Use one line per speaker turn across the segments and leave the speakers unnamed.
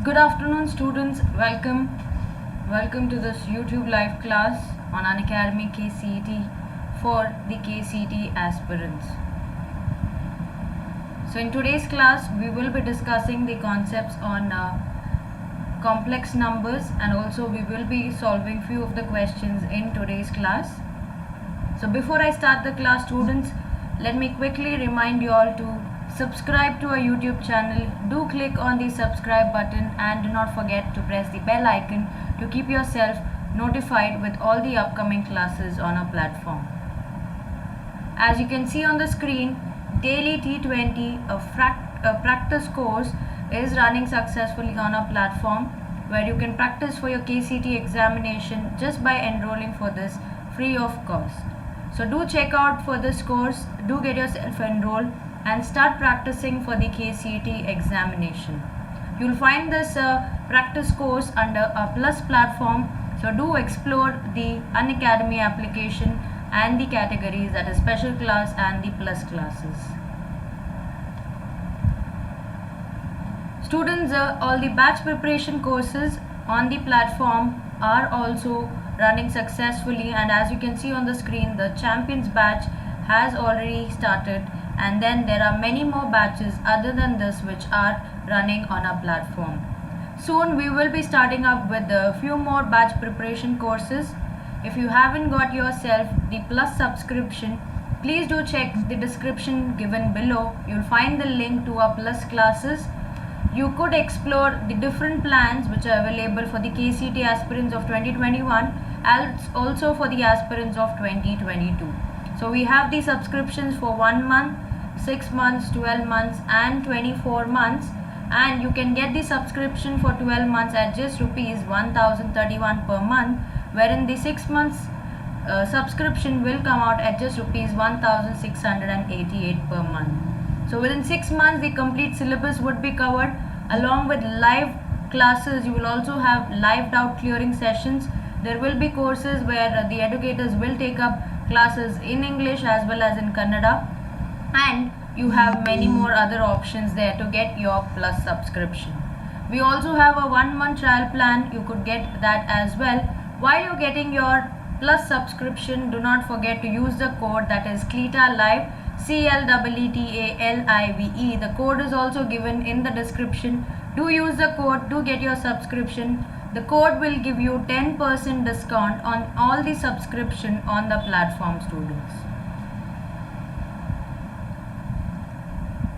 Good afternoon, students. Welcome to this YouTube live class on Unacademy KCET for the KCET aspirants. So in today's class, we will be discussing the concepts on complex numbers, and also we will be solving few of the questions in today's class. So before I start the class, students, let me quickly remind you all to subscribe to our YouTube channel. Do click on the subscribe button and do not forget to press the bell icon to keep yourself notified with all the upcoming classes on our platform. As you can see on the screen, Daily T20, a practice course, is running successfully on our platform, where you can practice for your KCET examination just by enrolling for this free of cost. So do check out for this course, do get yourself enrolled and start practicing for the KCET examination. You'll find this practice course under a Plus platform, so do explore the Unacademy application and the categories, that is special class and the Plus classes. Students, all the batch preparation courses on the platform are also running successfully, and as you can see on the screen, the champions batch has already started, and then there are many more batches other than this which are running on our platform. Soon we will be starting up with a few more batch preparation courses. If you haven't got yourself the Plus subscription, please do check the description given below. You'll find the link to our Plus classes. You could explore the different plans which are available for the KCET aspirants of 2021 and also for the aspirants of 2022. So we have the subscriptions for 1 month, 6 months, 12 months and 24 months, and you can get the subscription for 12 months at just rupees 1031 per month, wherein the 6 months subscription will come out at just rupees 1688 per month. So within 6 months the complete syllabus would be covered. Along with live classes, you will also have live doubt clearing sessions. There will be courses where the educators will take up classes in English as well as in Kannada, and you have many more other options there to get your Plus subscription. We also have a 1 month trial plan. You could get that as well. While you're getting your Plus subscription, do not forget to use the code, that is CLEETALIVE, CLEETALIVE. The code is also given in the description. Do use the code, do get your subscription. The code will give you 10% discount on all the subscription on the platform, students.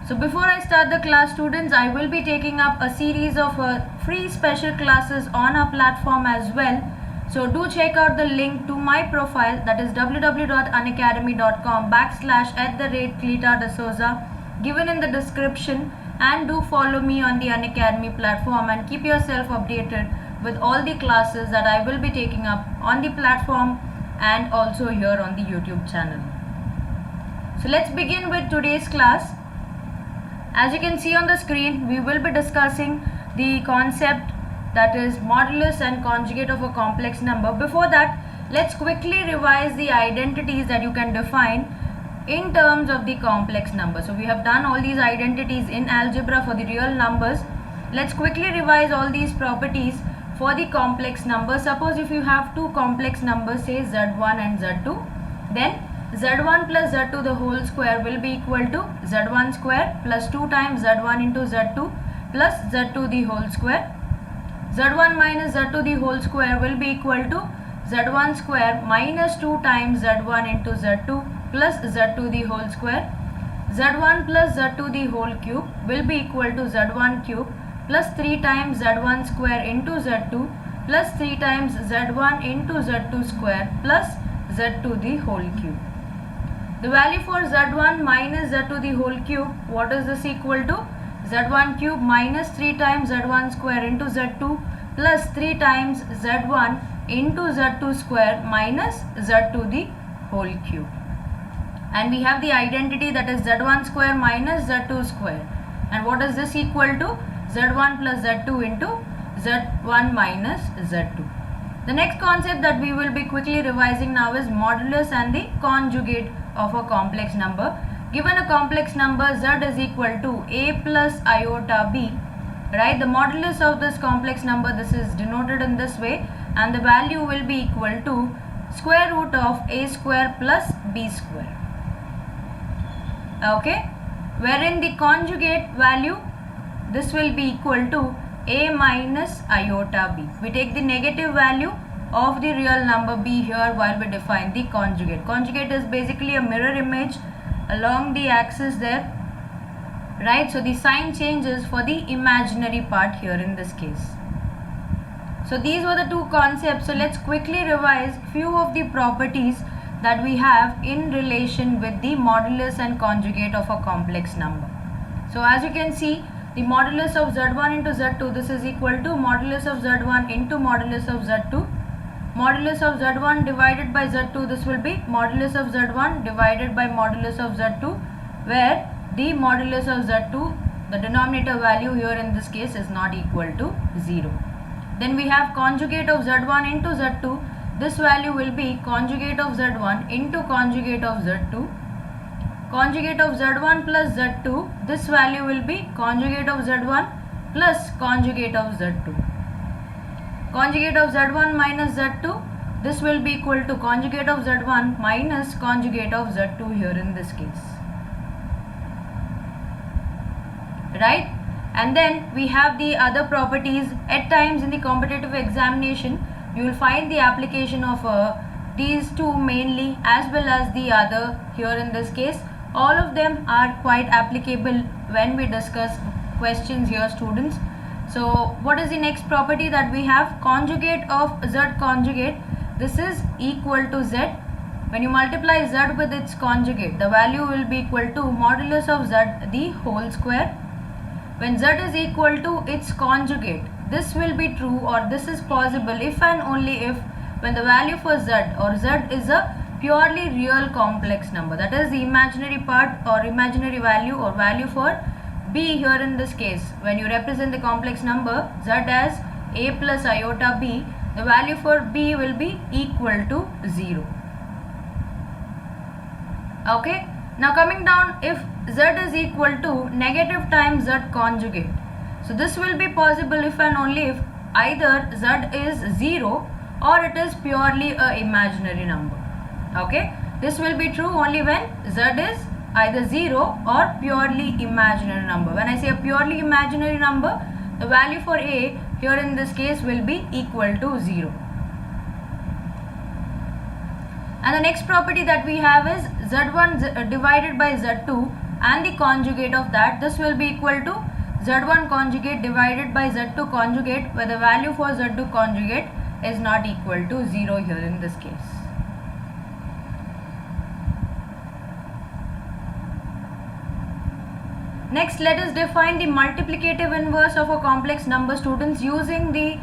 So before I start the class, students, I will be taking up a series of free special classes on our platform as well. So do check out the link to my profile, that is www.unacademy.com/@CleetaDeSouza, given in the description, and do follow me on the Unacademy platform and keep yourself updated with all the classes that I will be taking up on the platform and also here on the YouTube channel. So let's begin with today's class. As you can see on the screen, we will be discussing the concept, that is modulus and conjugate of a complex number. Before that, let's quickly revise the identities that you can define in terms of the complex number. So we have done all these identities in algebra for the real numbers. Let's quickly revise all these properties for the complex number. Suppose if you have two complex numbers, say Z1 and Z2, then Z1 plus Z2 the whole square will be equal to Z1 square plus 2 times Z1 into Z2 plus Z2 the whole square. Z1 minus Z2 the whole square will be equal to Z1 square minus 2 times Z1 into Z2 plus Z2 the whole square. Z1 plus Z2 the whole cube will be equal to Z1 cube plus 3 times Z1 square into Z2 plus 3 times Z1 into Z2 square plus Z2 the whole cube. The value for Z1 minus Z2 the whole cube, what is this equal to? Z1 cube minus 3 times Z1 square into Z2 plus 3 times Z1 into Z2 square minus Z2 the whole cube. And we have the identity, that is Z1 square minus Z2 square. And what is this equal to? Z1 plus Z2 into Z1 minus Z2. The next concept that we will be quickly revising now is modulus and the conjugate of a complex number. Given a complex number z is equal to a plus iota b, right? The modulus of this complex number, this is denoted in this way, and the value will be equal to square root of a square plus b square. Okay, wherein the conjugate value, this will be equal to a minus iota b. We take the negative value of the real number b here while we define the conjugate. Conjugate is basically a mirror image along the axis there, right? So the sign changes for the imaginary part here in this case. So these were the two concepts. So let's quickly revise few of the properties that we have in relation with the modulus and conjugate of a complex number. So as you can see, the modulus of z1 into z2, this is equal to modulus of z1 into modulus of z2. Modulus of z1 divided by z2, this will be modulus of z1 divided by modulus of z2, where the modulus of z2, the denominator value here in this case, is not equal to 0. Then we have conjugate of z1 into z2. This value will be conjugate of z1 into conjugate of z2. Conjugate of z1 plus z2, this value will be conjugate of z1 plus conjugate of z2. Conjugate of z1 minus z2, this will be equal to conjugate of z1 minus conjugate of z2 here in this case, right? And then we have the other properties. At times in the competitive examination, you will find the application of these two mainly, as well as the other here in this case. All of them are quite applicable when we discuss questions here, students. So what is the next property that we have? Conjugate of z conjugate, this is equal to z. When you multiply z with its conjugate, the value will be equal to modulus of z the whole square. When z is equal to its conjugate, this will be true, or this is possible if and only if when the value for z, or z is a purely real complex number, that is the imaginary part or imaginary value or value for b here in this case. When you represent the complex number z as a plus iota b, the value for b will be equal to 0. Okay, now coming down, if z is equal to negative times z conjugate, so this will be possible if and only if either z is 0 or it is purely a imaginary number. Okay, this will be true only when z is either 0 or purely imaginary number. When I say a purely imaginary number, the value for a here in this case will be equal to 0. And the next property that we have is z1 divided by z2 and the conjugate of that. This will be equal to z1 conjugate divided by z2 conjugate, where the value for z2 conjugate is not equal to 0 here in this case. Next, let us define the multiplicative inverse of a complex number, students, using the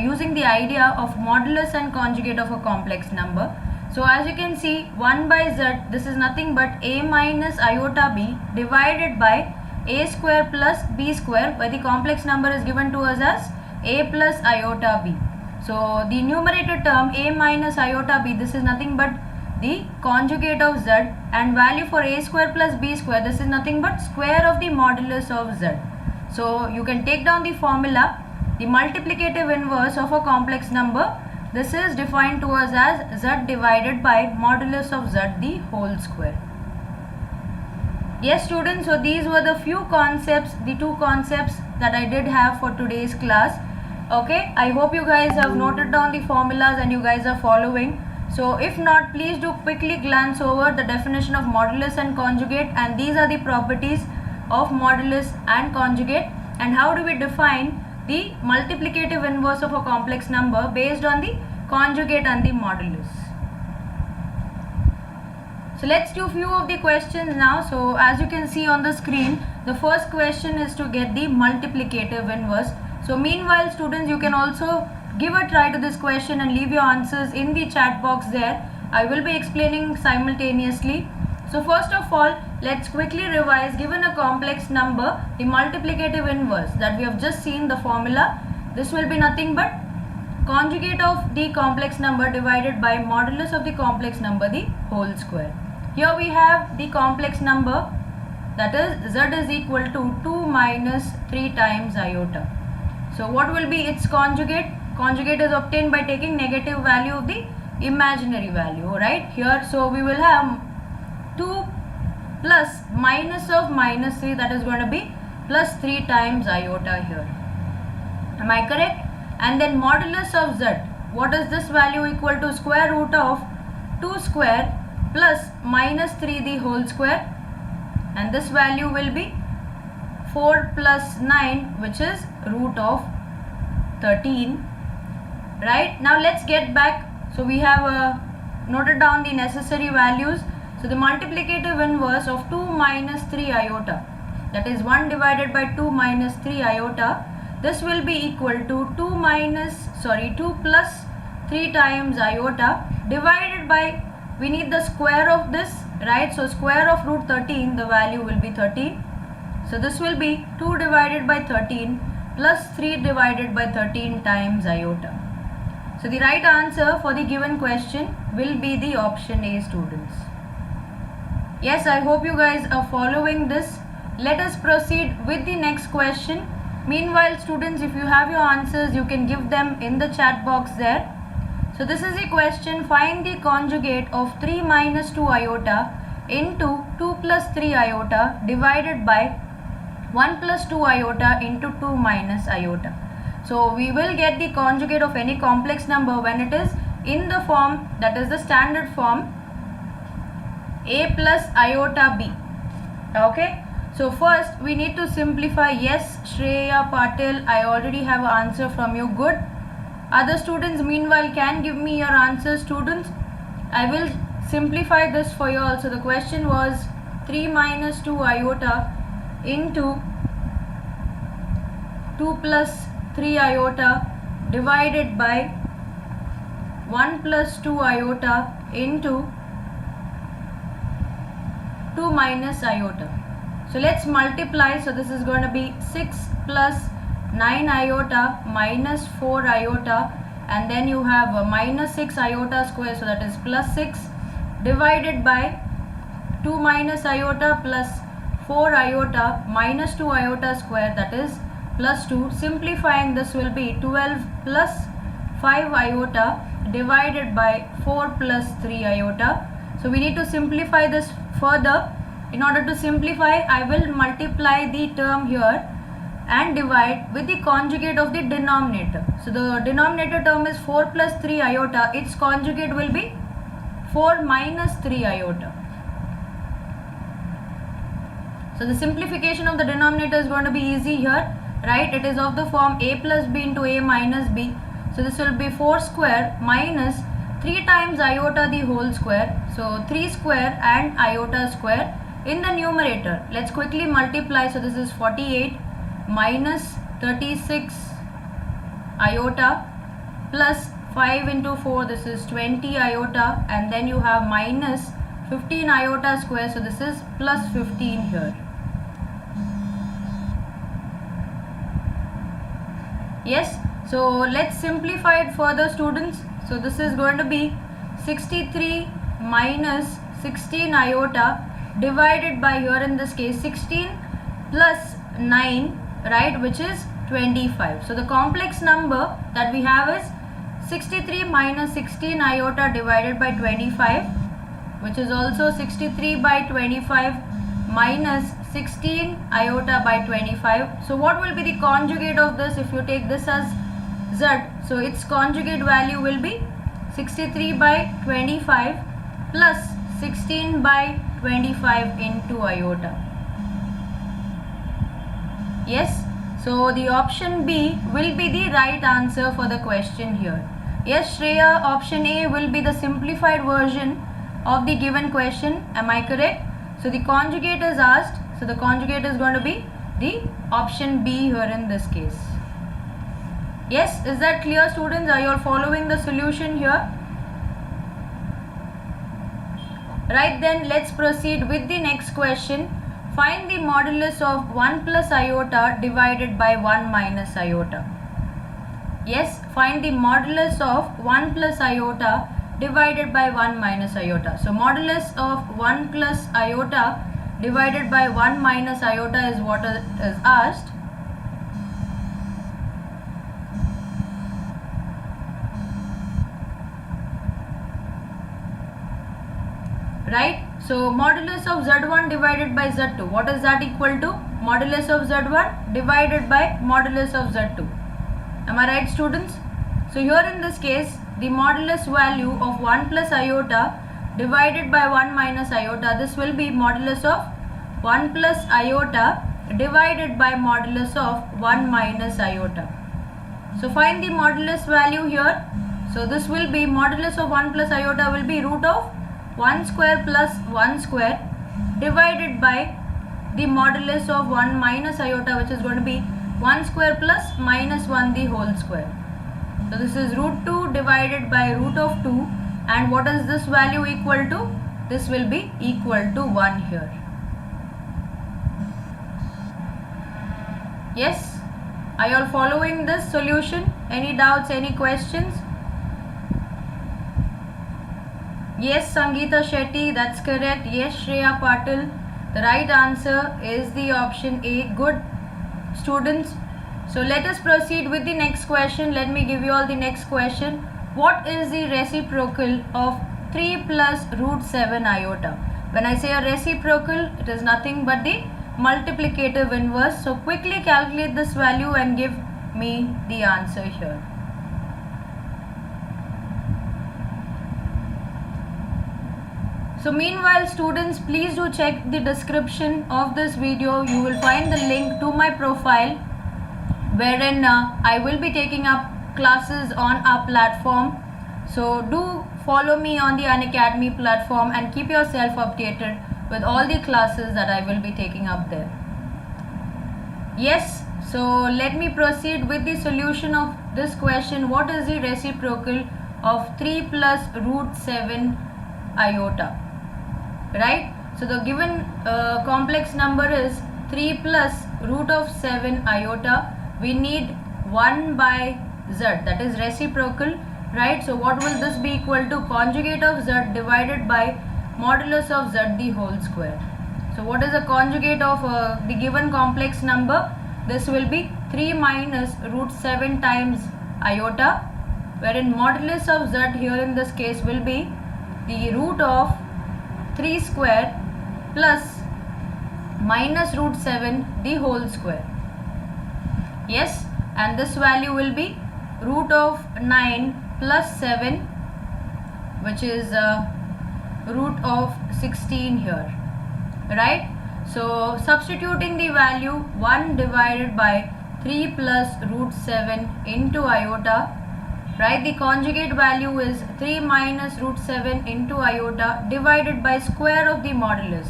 using the idea of modulus and conjugate of a complex number. So as you can see, 1 by z, this is nothing but a minus iota b divided by a square plus b square, where the complex number is given to us as a plus iota b. So the numerator term a minus iota b, this is nothing but the conjugate of z, and value for a square plus b square, this is nothing but square of the modulus of z. So you can take down the formula. The multiplicative inverse of a complex number, this is defined to us as z divided by modulus of z the whole square. Yes, students, so these were the few concepts, the two concepts that I did have for today's class. Okay, I hope you guys have noted down the formulas and you guys are following. So if not, please do quickly glance over the definition of modulus and conjugate, and these are the properties of modulus and conjugate, and how do we define the multiplicative inverse of a complex number based on the conjugate and the modulus. So let's do few of the questions now. So as you can see on the screen, the first question is to get the multiplicative inverse. So meanwhile, students, you can also give a try to this question and leave your answers in the chat box there. I will be explaining simultaneously. So first of all, let's quickly revise. Given a complex number, the multiplicative inverse that we have just seen the formula, this will be nothing but conjugate of the complex number divided by modulus of the complex number the whole square. Here we have the complex number that is z is equal to 2 minus 3 times iota. So what will be its conjugate? Conjugate is obtained by taking negative value of the imaginary value, right? Here, so we will have 2 plus minus of minus 3, that is going to be plus 3 times iota here. Am I correct? And then modulus of z, what is this value equal to? Square root of 2 square plus minus 3 the whole square, and this value will be 4 plus 9, which is root of 13. Right, now let's get back. So we have noted down the necessary values. So the multiplicative inverse of 2 minus 3 iota, that is 1 divided by 2 minus 3 iota, this will be equal to 2 plus 3 times iota divided by, we need the square of this, right? So square of root 13, the value will be 13. So this will be 2 divided by 13 plus 3 divided by 13 times iota. So the right answer for the given question will be the option A, students. Yes, I hope you guys are following this. Let us proceed with the next question. Meanwhile, students, if you have your answers, you can give them in the chat box there. So this is the question. Find the conjugate of 3 minus 2 iota into 2 plus 3 iota divided by 1 plus 2 iota into 2 minus iota. So we will get the conjugate of any complex number when it is in the form, that is the standard form, a plus iota b. Okay. So first we need to simplify. Yes, Shreya Patil, I already have an answer from you. Good. Other students meanwhile can give me your answers, students. I will simplify this for you also. The question was 3 minus 2 iota into 2 plus 3 iota divided by 1 plus 2 iota into 2 minus iota. So let's multiply. So this is going to be 6 plus 9 iota minus 4 iota, and then you have a minus 6 iota square, so that is plus 6 divided by 2 minus iota plus 4 iota minus 2 iota square, that is plus 2. Simplifying, this will be 12 plus 5 iota divided by 4 plus 3 iota. So we need to simplify this further. In order to simplify, I will multiply the term here and divide with the conjugate of the denominator. So the denominator term is 4 plus 3 iota. Its conjugate will be 4 minus 3 iota. So the simplification of the denominator is going to be easy here, right? It is of the form a plus b into a minus b. So this will be 4 square minus 3 times iota the whole square. So 3 square and iota square. In the numerator, let's quickly multiply. So this is 48 minus 36 iota plus 5 into 4, this is 20 iota, and then you have minus 15 iota square, so this is plus 15 here. Yes, so let's simplify it further, students. So this is going to be 63 minus 16 iota divided by, here in this case, 16 plus 9, right, which is 25. So the complex number that we have is 63 minus 16 iota divided by 25, which is also 63 by 25 minus 16 iota by 25. So what will be the conjugate of this if you take this as z? So its conjugate value will be 63 by 25 plus 16 by 25 into iota. Yes, so the option B will be the right answer for the question here. Yes, Shreya, option A will be the simplified version of the given question. Am I correct? So the conjugate is asked. So the conjugate is going to be the option B here in this case. Yes, is that clear, students? Are you all following the solution here? Right, then let's proceed with the next question. Find the modulus of 1 plus iota divided by 1 minus iota. Yes, find the modulus of 1 plus iota divided by 1 minus iota. So modulus of 1 plus iota divided by 1 minus iota is what is asked. Right? So modulus of Z1 divided by Z2. What is that equal to? Modulus of Z1 divided by modulus of Z2. Am I right, students? So here in this case, the modulus value of 1 plus iota divided by 1 minus iota, this will be modulus of 1 plus iota divided by modulus of 1 minus iota. So find the modulus value here. So this will be modulus of 1 plus iota will be root of 1 square plus 1 square divided by the modulus of 1 minus iota, which is going to be 1 square plus minus 1 the whole square. So this is root 2 divided by root of 2, and what is this value equal to? This will be equal to 1 here. Yes? Are you all following this solution? Any doubts, any questions? Yes, Sangeeta Shetty, that's correct. Yes, Shreya Patil. The right answer is the option A. Good, students. So let us proceed with the next question. Let me give you all the next question. What is the reciprocal of 3 plus root 7 iota? When I say a reciprocal, it is nothing but the multiplicative inverse. So quickly calculate this value and give me the answer here. So meanwhile, students, please do check the description of this video. You will find the link to my profile, wherein I will be taking up classes on our platform. So do follow me on the Unacademy platform and keep yourself updated with all the classes that I will be taking up there. Yes, so let me proceed with the solution of this question. What is the reciprocal of 3 plus root 7 iota? Right? So the given complex number is 3 plus root of 7 iota. We need 1 by z, that is reciprocal, right? So what will this be equal to? Conjugate of z divided by modulus of z the whole square. So what is the conjugate of the given complex number? This will be 3 minus root 7 times iota, wherein modulus of z here in this case will be the root of 3 square plus minus root 7 the whole square. Yes, and this value will be root of 9 plus 7, which is root of 16 here, right? So substituting the value 1 divided by 3 plus root 7 into iota, right? The conjugate value is 3 minus root 7 into iota divided by square of the modulus,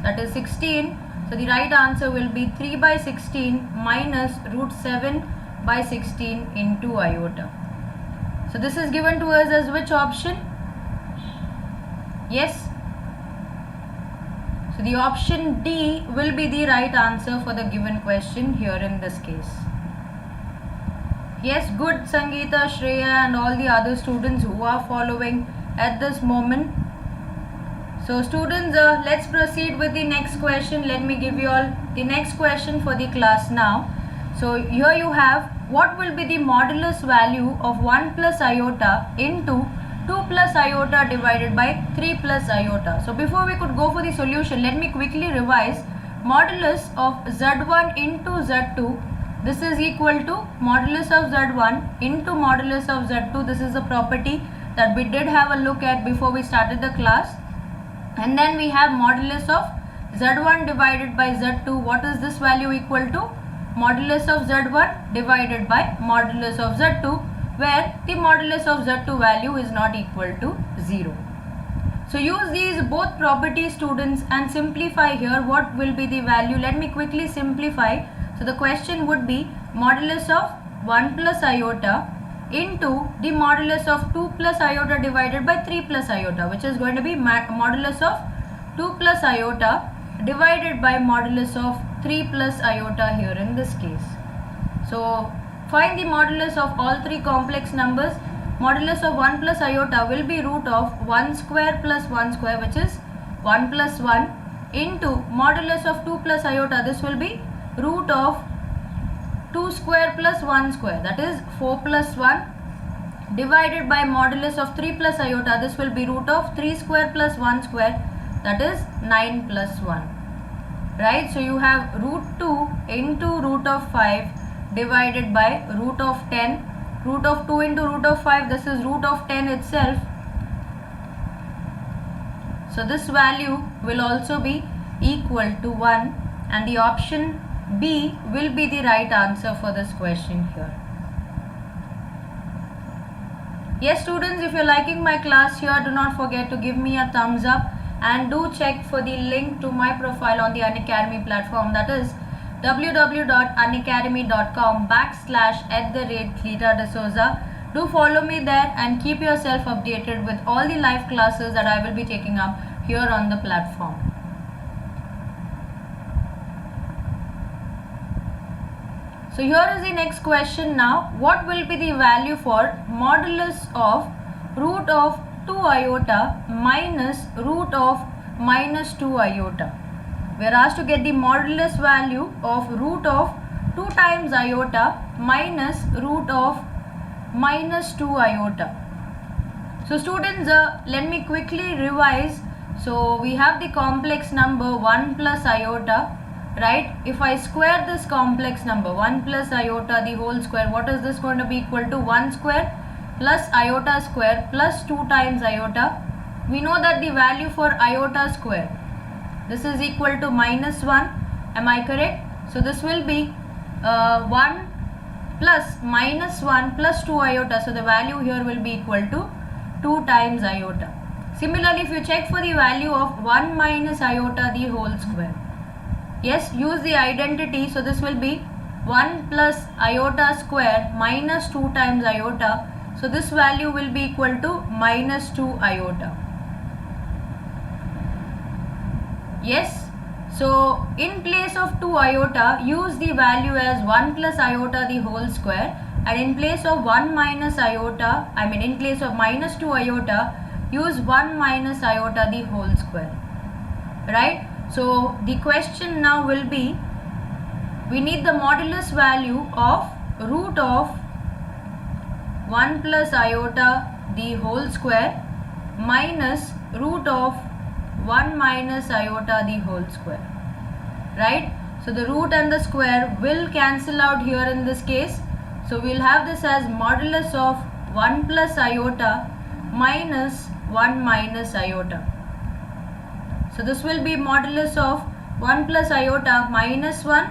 that is 16. So the right answer will be 3 by 16 minus root 7 by 16 into iota. So this is given to us as which option? Yes. So the option D will be the right answer for the given question here in this case. Yes, good, Sangeeta, Shreya and all the other students who are following at this moment. So students, let's proceed with the next question. Let me give you all the next question for the class now. So here you have, what will be the modulus value of 1 plus iota into 2 plus iota divided by 3 plus iota? So before we could go for the solution, let me quickly revise. Modulus of z1 into z2, this is equal to modulus of z1 into modulus of z2. This is a property that we did have a look at before we started the class. And then we have modulus of z1 divided by z2. What is this value equal to? Modulus of z1 divided by modulus of z2, where the modulus of z2 value is not equal to 0. So use these both properties, students, and simplify here. What will be the value? Let me quickly simplify. So the question would be modulus of 1 plus iota into the modulus of 2 plus iota divided by 3 plus iota, which is going to be modulus of 2 plus iota divided by modulus of 3 plus iota here in this case. So find the modulus of all three complex numbers. Modulus of 1 plus iota will be root of 1 square plus 1 square, which is 1 plus 1, into modulus of 2 plus iota, this will be root of 2 square plus 1 square, that is 4 plus 1, divided by modulus of 3 plus iota, this will be root of 3 square plus 1 square, that is 9 plus 1. Right, so you have root 2 into root of 5 divided by root of 10. Root of 2 into root of 5, this is root of 10 itself. So this value will also be equal to 1, and the option B will be the right answer for this question here. Yes students, if you're liking my class here, do not forget to give me a thumbs up and do check for the link to my profile on the Unacademy platform, that is www.unacademy.com/@Cleeta Do follow me there and keep yourself updated with all the live classes that I will be taking up here on the platform. So here is the next question now. What will be the value for modulus of root of 2 iota minus root of minus 2 iota? We are asked to get the modulus value of root of 2 times iota minus root of minus 2 iota. So students, let me quickly revise. So we have the complex number 1 plus iota, right? If I square this complex number 1 plus iota the whole square, what is this going to be equal to? 1 square plus iota square plus 2 times iota. We know that the value for iota square, this is equal to minus 1. Am I correct? So this will be 1 plus minus 1 plus 2 iota. So the value here will be equal to 2 times iota. Similarly, if you check for the value of 1 minus iota the whole square, yes, use the identity. So this will be 1 plus iota square minus 2 times iota. So this value will be equal to minus 2 iota. Yes, so in place of 2 iota, use the value as 1 plus iota the whole square, and in place of 1 minus iota, in place of minus 2 iota, use 1 minus iota the whole square. Right? So the question now will be, we need the modulus value of root of 1 plus iota the whole square minus root of 1 minus iota the whole square. Right? So the root and the square will cancel out here in this case. So we will have this as modulus of 1 plus iota minus 1 minus iota. So this will be modulus of 1 plus iota minus 1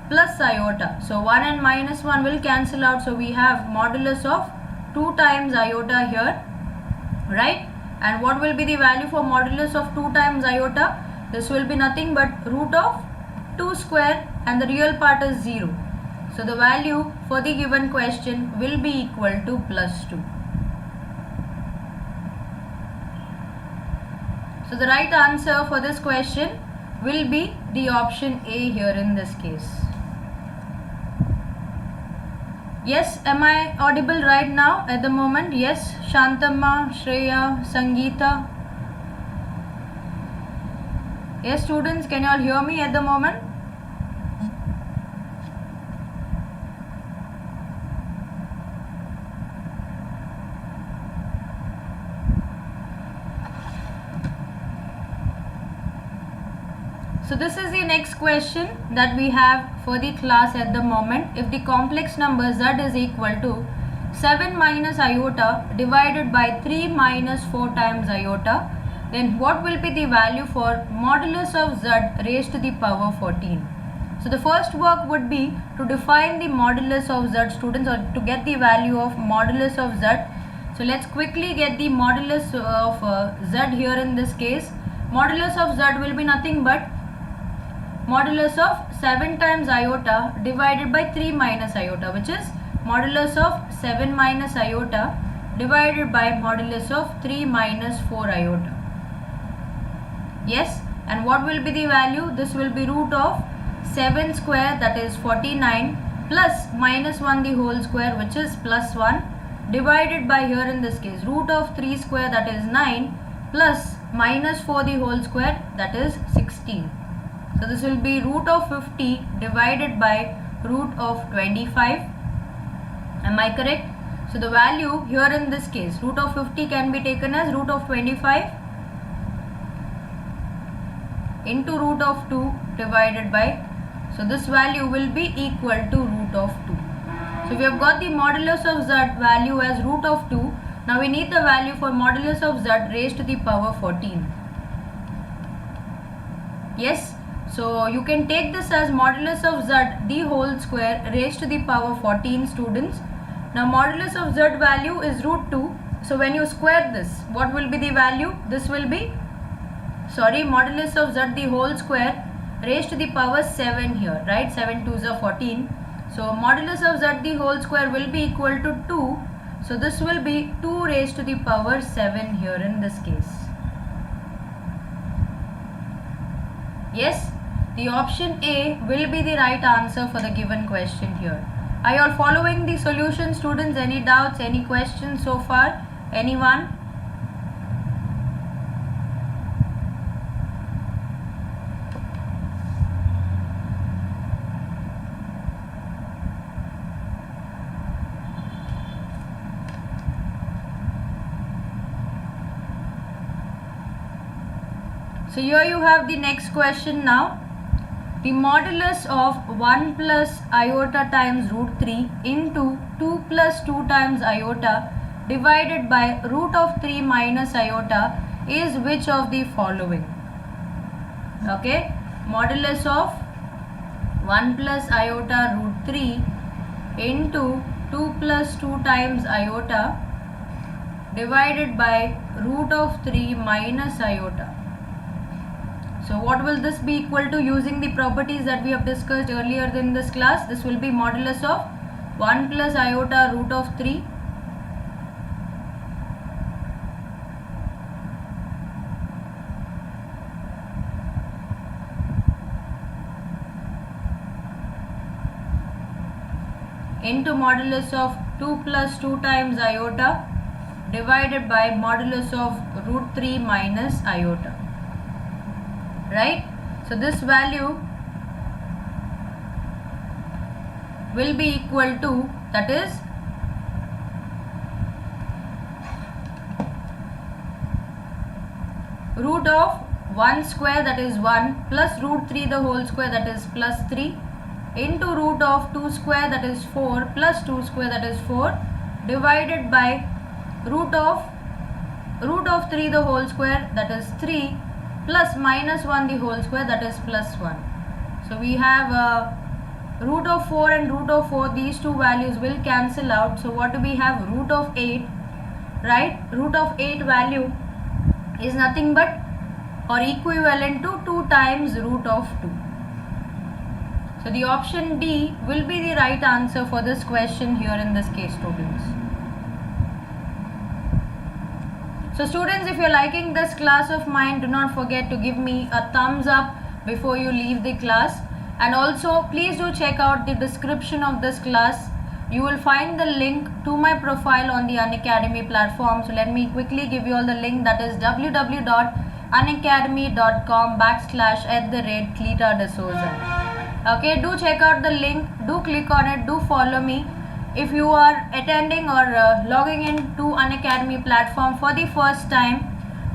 plus iota. So 1 and minus 1 will cancel out. So we have modulus of 2 times iota here. Right? And what will be the value for modulus of 2 times iota? This will be nothing but root of 2 square, and the real part is 0. So the value for the given question will be equal to plus 2. So the right answer for this question will be the option A here in this case. Yes, am I audible right now at the moment? Yes, Shantamma, Shreya, Sangeeta. Yes students, can you all hear me at the moment? So this is the next question that we have for the class at the moment. If the complex number z is equal to 7 minus iota divided by 3 minus 4 times iota, then what will be the value for modulus of z raised to the power 14? So the first work would be to define the modulus of z, students, or to get the value of modulus of z. So let's quickly get the modulus of z here in this case. Modulus of z will be nothing but modulus of 7 times iota divided by 3 minus iota, which is modulus of 7 minus iota divided by modulus of 3 minus 4 iota. Yes, and what will be the value? This will be root of 7 square, that is 49, plus minus 1 the whole square, which is plus 1, divided by, here in this case, root of 3 square, that is 9, plus minus 4 the whole square, that is 16. So this will be root of 50 divided by root of 25. Am I correct? So the value here in this case, root of 50 can be taken as root of 25 into root of 2 divided by, so this value will be equal to root of 2. So we have got the modulus of z value as root of 2. Now we need the value for modulus of z raised to the power 14. Yes, so you can take this as modulus of z the whole square raised to the power 14, students. Now modulus of z value is root 2. So when you square this, what will be the value? This will be, modulus of z the whole square raised to the power 7 here, right? 7 2s are 14. So modulus of z the whole square will be equal to 2. So this will be 2 raised to the power 7 here in this case. Yes, the option A will be the right answer for the given question here. Are you all following the solution, students? Any doubts, any questions so far? Anyone? So here you have the next question now. The modulus of 1 plus iota times root 3 into 2 plus 2 times iota divided by root of 3 minus iota is which of the following? Okay, modulus of 1 plus iota root 3 into 2 plus 2 times iota divided by root of 3 minus iota. So what will this be equal to using the properties that we have discussed earlier in this class? This will be modulus of 1 plus iota root of 3 into modulus of 2 plus 2 times iota divided by modulus of root 3 minus iota. Right? So this value will be equal to, that is root of 1 square, that is 1, plus root 3 the whole square, that is plus 3, into root of 2 square, that is 4, plus 2 square, that is 4, divided by root of 3 the whole square, that is 3, plus minus 1 the whole square, that is plus 1. So we have root of 4 and root of 4, these two values will cancel out. So what do we have? Root of 8, right? Root of 8 value is nothing but or equivalent to 2 times root of 2. So the option D will be the right answer for this question here in this case, students. So students, if you're liking this class of mine, do not forget to give me a thumbs up before you leave the class. And also, please do check out the description of this class. You will find the link to my profile on the Unacademy platform. So let me quickly give you all the link, that is www.unacademy.com/@Cleeta Okay, do check out the link, do click on it, do follow me. If you are attending or logging into Unacademy platform for the first time,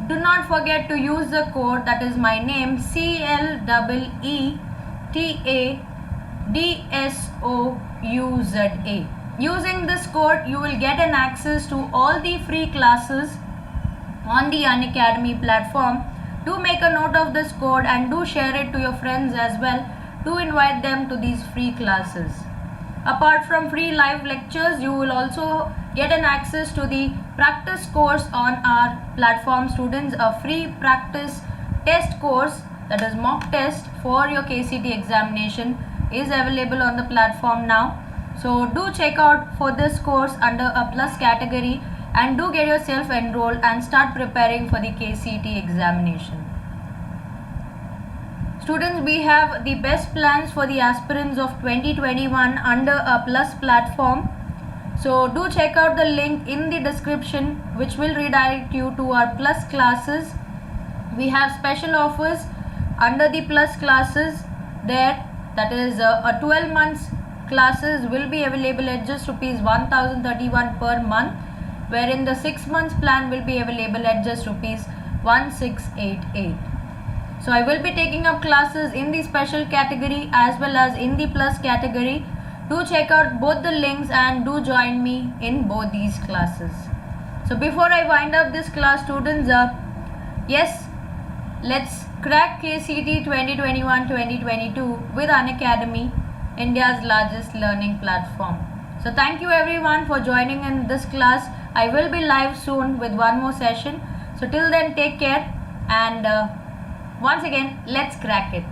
do not forget to use the code, that is my name, CLEETADSOUZA. Using this code, you will get an access to all the free classes on the Unacademy platform. Do make a note of this code and do share it to your friends as well. Do invite them to these free classes. Apart from free live lectures, you will also get an access to the practice course on our platform, students. A free practice test course, that is mock test for your KCET examination, is available on the platform now. So do check out for this course under a plus category and do get yourself enrolled and start preparing for the KCET examination. Students, we have the best plans for the aspirants of 2021 under a plus platform. So do check out the link in the description, which will redirect you to our plus classes. We have special offers under the plus classes there, that is a 12 months classes will be available at just rupees 1031 per month, wherein the 6 months plan will be available at just rupees 1688. So I will be taking up classes in the special category as well as in the plus category. Do check out both the links and do join me in both these classes. So before I wind up this class, students, yes, let's crack KCET 2021-2022 with Unacademy, India's largest learning platform. So thank you everyone for joining in this class. I will be live soon with one more session. So till then, take care, and once again, let's crack it.